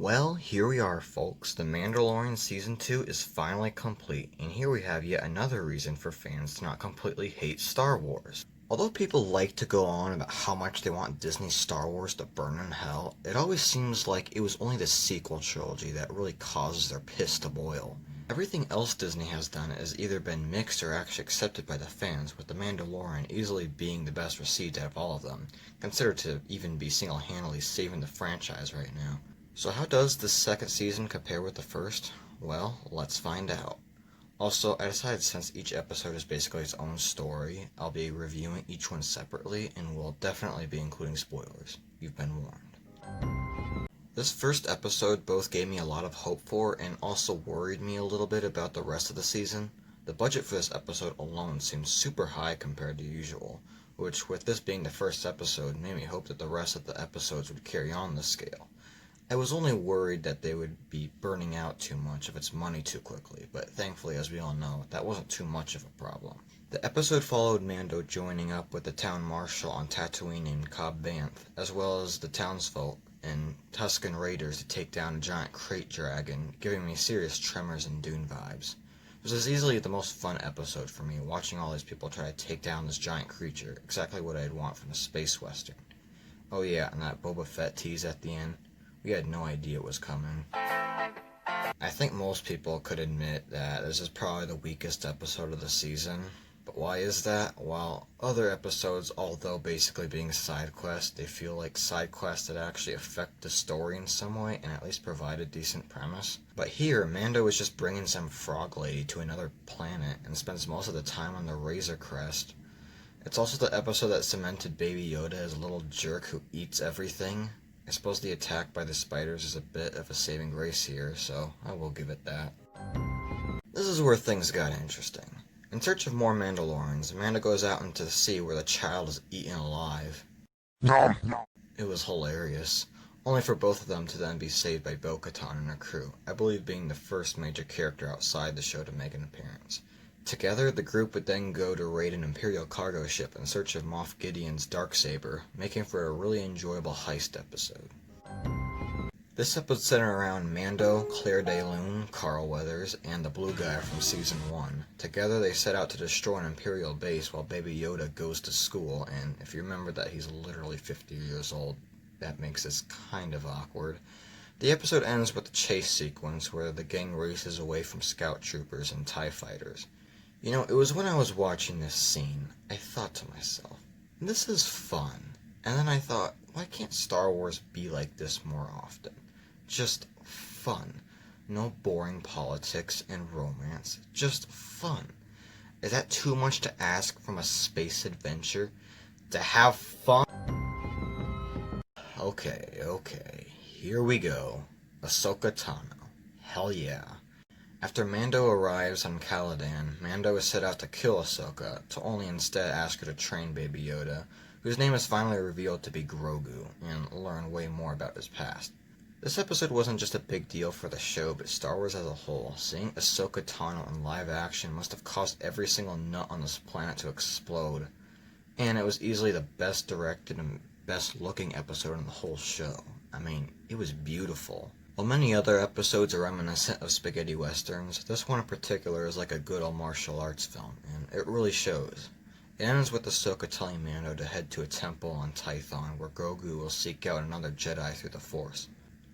Well, here we are, folks. The Mandolorian Season 2 is finally complete, and here we have yet another reason for fans to not completely hate Star Wars. Although people like to go on about how much they want Disney's Star Wars to burn in hell, it always seems like it was only the sequel trilogy that really causes their piss to boil. Everything else Disney has done has either been mixed or actually accepted by the fans, with The Mandalorian easily being the best received out of all of them, considered to even be single-handedly saving the franchise right now. So how does the second season compare with the first? Well, let's find out. Also, I decided since each episode is basically its own story, I'll be reviewing each one separately and will definitely be including spoilers. You've been warned. This first episode both gave me a lot of hope for and also worried me a little bit about the rest of the season. The budget for this episode alone seemed super high compared to usual, which with this being the first episode made me hope that the rest of the episodes would carry on this scale. I was only worried that they would be burning out too much of its money too quickly, but thankfully, as we all know, that wasn't too much of a problem. The episode followed Mando joining up with the town marshal on Tatooine named Cobb Vanth, as well as the townsfolk and Tusken Raiders to take down a giant crate dragon, giving me serious Tremors and Dune vibes. This was easily the most fun episode for me, watching all these people try to take down this giant creature, exactly what I'd want from a space western. Oh yeah, and that Boba Fett tease at the end. We had no idea it was coming. I think most people could admit that this is probably the weakest episode of the season. But why is that? While other episodes, although basically being side quests, they feel like side quests that actually affect the story in some way and at least provide a decent premise. But here, Mando is just bringing some frog lady to another planet and spends most of the time on the Razor Crest. It's also the episode that cemented Baby Yoda as a little jerk who eats everything. I suppose the attack by the spiders is a bit of a saving grace here, so I will give it that. This is where things got interesting. In search of more Mandalorians, Amanda goes out into the sea where the child is eaten alive. It was hilarious, only for both of them to then be saved by Bo-Katan and her crew, I believe being the first major character outside the show to make an appearance. Together, the group would then go to raid an Imperial cargo ship in search of Moff Gideon's Darksaber, making for a really enjoyable heist episode. This episode centered around Mando, Claire de Lune, Carl Weathers, and the blue guy from Season 1. Together, they set out to destroy an Imperial base while Baby Yoda goes to school, and if you remember that he's literally 50 years old, that makes this kind of awkward. The episode ends with a chase sequence where the gang races away from scout troopers and TIE fighters. You know, it was when I was watching this scene, I thought to myself, this is fun. And then I thought, why can't Star Wars be like this more often? Just fun. No boring politics and romance. Just fun. Is that too much to ask from a space adventure? To have fun? Okay. Here we go. Ahsoka Tano. Hell yeah. After Mando arrives on Caladan, Mando is set out to kill Ahsoka, to only instead ask her to train Baby Yoda, whose name is finally revealed to be Grogu, and learn way more about his past. This episode wasn't just a big deal for the show, but Star Wars as a whole. Seeing Ahsoka Tano in live action must have caused every single nut on this planet to explode, and it was easily the best directed and best looking episode in the whole show. I mean, it was beautiful. While many other episodes are reminiscent of spaghetti westerns, this one in particular is like a good old martial arts film, and it really shows. It ends with Ahsoka telling Mando to head to a temple on Tython where Grogu will seek out another Jedi through the Force.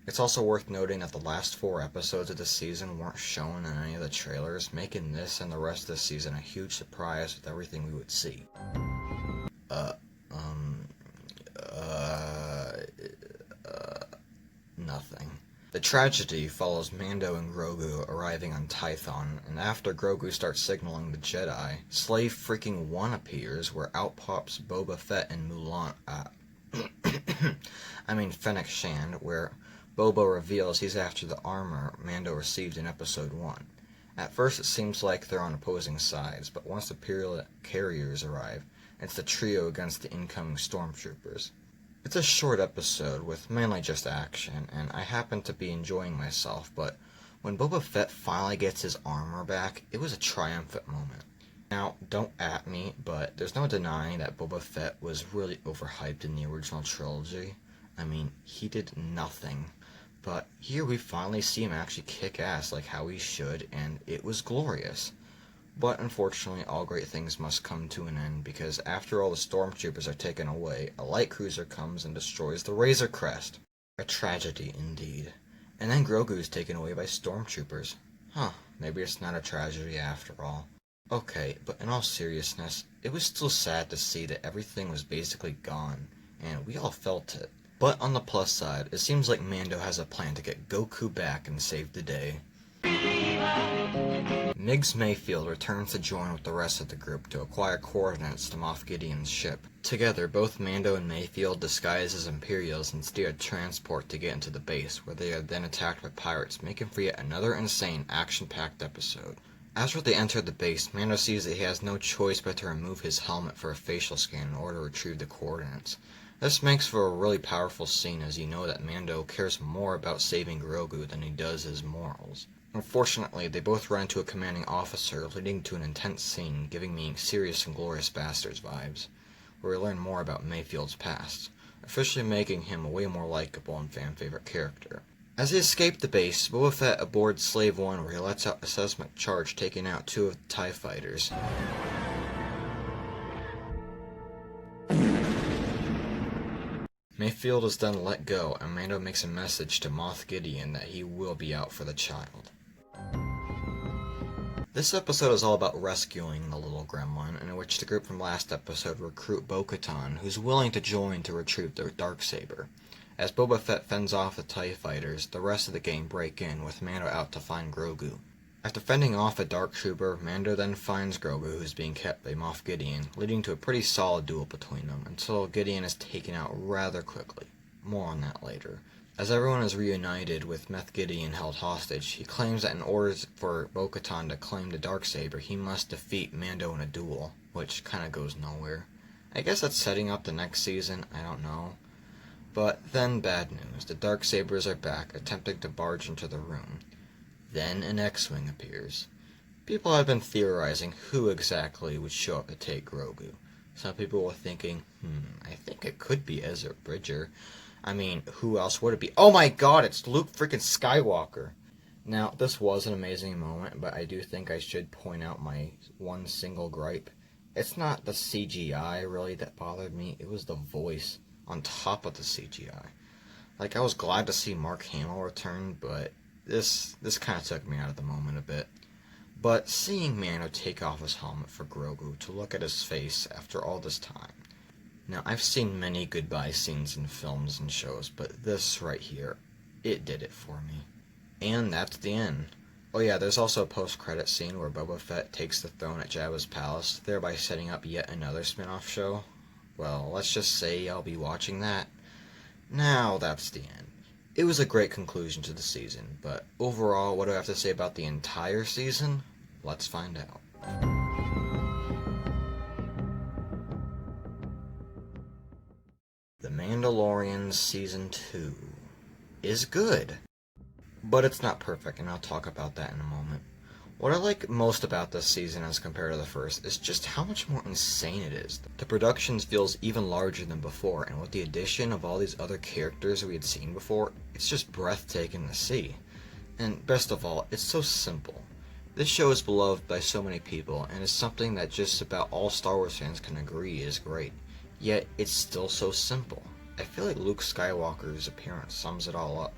It's also worth noting that the last 4 episodes of the season weren't shown in any of the trailers, making this and the rest of the season a huge surprise with everything we would see. Nothing. The tragedy follows Mando and Grogu arriving on Tython, and after Grogu starts signaling the Jedi, Slave Freaking 1 appears, where out pops Boba Fett and Fennec Shand, where Boba reveals he's after the armor Mando received in Episode 1. At first it seems like they're on opposing sides, but once the Imperial carriers arrive, it's the trio against the incoming stormtroopers. It's a short episode with mainly just action, and I happen to be enjoying myself, but when Boba Fett finally gets his armor back, it was a triumphant moment. Now, don't at me, but there's no denying that Boba Fett was really overhyped in the original trilogy. I mean, he did nothing But here we finally see him actually kick ass like how he should, and it was glorious. But unfortunately, all great things must come to an end, because after all the stormtroopers are taken away, a light cruiser comes and destroys the Razor Crest. A tragedy indeed. And then Grogu is taken away by stormtroopers. Maybe it's not a tragedy after all. Okay, but in all seriousness, it was still sad to see that everything was basically gone, and we all felt it. But on the plus side, it seems like Mando has a plan to get Goku back and save the day. Migs Mayfield returns to join with the rest of the group to acquire coordinates to Moff Gideon's ship. Together, both Mando and Mayfield disguise as Imperials and steer a transport to get into the base, where they are then attacked by pirates, making for yet another insane, action-packed episode. After they enter the base, Mando sees that he has no choice but to remove his helmet for a facial scan in order to retrieve the coordinates. This makes for a really powerful scene, as you know that Mando cares more about saving Grogu than he does his morals. Unfortunately, they both run into a commanding officer, leading to an intense scene giving me Serious and Glorious Bastards vibes, where we learn more about Mayfield's past, officially making him a way more likable and fan-favorite character. As they escape the base, Boba Fett aboards Slave One, where he lets out a seismic charge, taking out 2 of the TIE fighters. Mayfield is then let go, and Mando makes a message to Moff Gideon that he will be out for the child. This episode is all about rescuing the little gremlin, in which the group from last episode recruit Bo-Katan, who's willing to join to retrieve their Darksaber. As Boba Fett fends off the TIE fighters, the rest of the gang break in, with Mando out to find Grogu. After fending off a Dark Trooper, Mando then finds Grogu, who's being kept by Moff Gideon, leading to a pretty solid duel between them, until Gideon is taken out rather quickly. More on that later. As everyone is reunited with Moff Gideon held hostage, he claims that in order for Bo-Katan to claim the Darksaber, he must defeat Mando in a duel, which kinda goes nowhere. I guess that's setting up the next season, I don't know. But then bad news, the Darksabers are back, attempting to barge into the room. Then an X-Wing appears. People have been theorizing who exactly would show up to take Grogu. Some people were thinking, I think it could be Ezra Bridger. I mean, who else would it be? Oh my god, it's Luke freaking Skywalker! Now, this was an amazing moment, but I do think I should point out my one single gripe. It's not the CGI, really, that bothered me. It was the voice on top of the CGI. Like, I was glad to see Mark Hamill return, but this kind of took me out of the moment a bit. But seeing Mando take off his helmet for Grogu to look at his face after all this time. Now, I've seen many goodbye scenes in films and shows, but this right here, it did it for me. And that's the end. Oh yeah, there's also a post-credit scene where Boba Fett takes the throne at Jabba's palace, thereby setting up yet another spin-off show. Well, let's just say I'll be watching that. Now that's the end. It was a great conclusion to the season, but overall, what do I have to say about the entire season? Let's find out. The Mandalorian Season 2 is good, but it's not perfect, and I'll talk about that in a moment. What I like most about this season as compared to the first is just how much more insane it is. The production feels even larger than before, and with the addition of all these other characters we had seen before, it's just breathtaking to see. And best of all, it's so simple. This show is beloved by so many people, and is something that just about all Star Wars fans can agree is great. Yet, it's still so simple. I feel like Luke Skywalker's appearance sums it all up.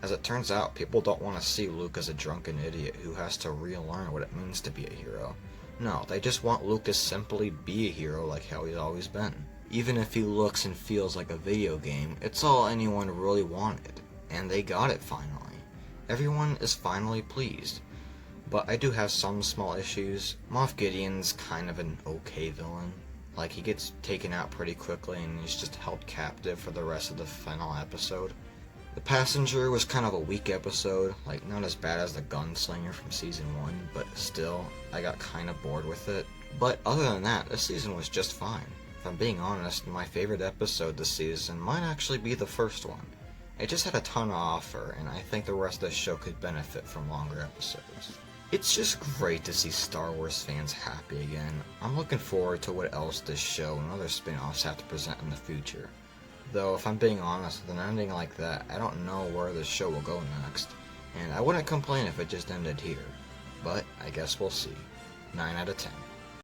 As it turns out, people don't want to see Luke as a drunken idiot who has to relearn what it means to be a hero. No, they just want Luke to simply be a hero like how he's always been. Even if he looks and feels like a video game, it's all anyone really wanted. And they got it finally. Everyone is finally pleased. But I do have some small issues. Moff Gideon's kind of an okay villain. Like, he gets taken out pretty quickly and he's just held captive for the rest of the final episode. The Passenger was kind of a weak episode, like not as bad as the Gunslinger from Season 1, but still, I got kind of bored with it. But other than that, this season was just fine. If I'm being honest, my favorite episode this season might actually be the first one. It just had a ton to offer, and I think the rest of the show could benefit from longer episodes. It's just great to see Star Wars fans happy again. I'm looking forward to what else this show and other spin-offs have to present in the future. Though, if I'm being honest, with an ending like that, I don't know where this show will go next, and I wouldn't complain if it just ended here. But I guess we'll see. 9 out of 10.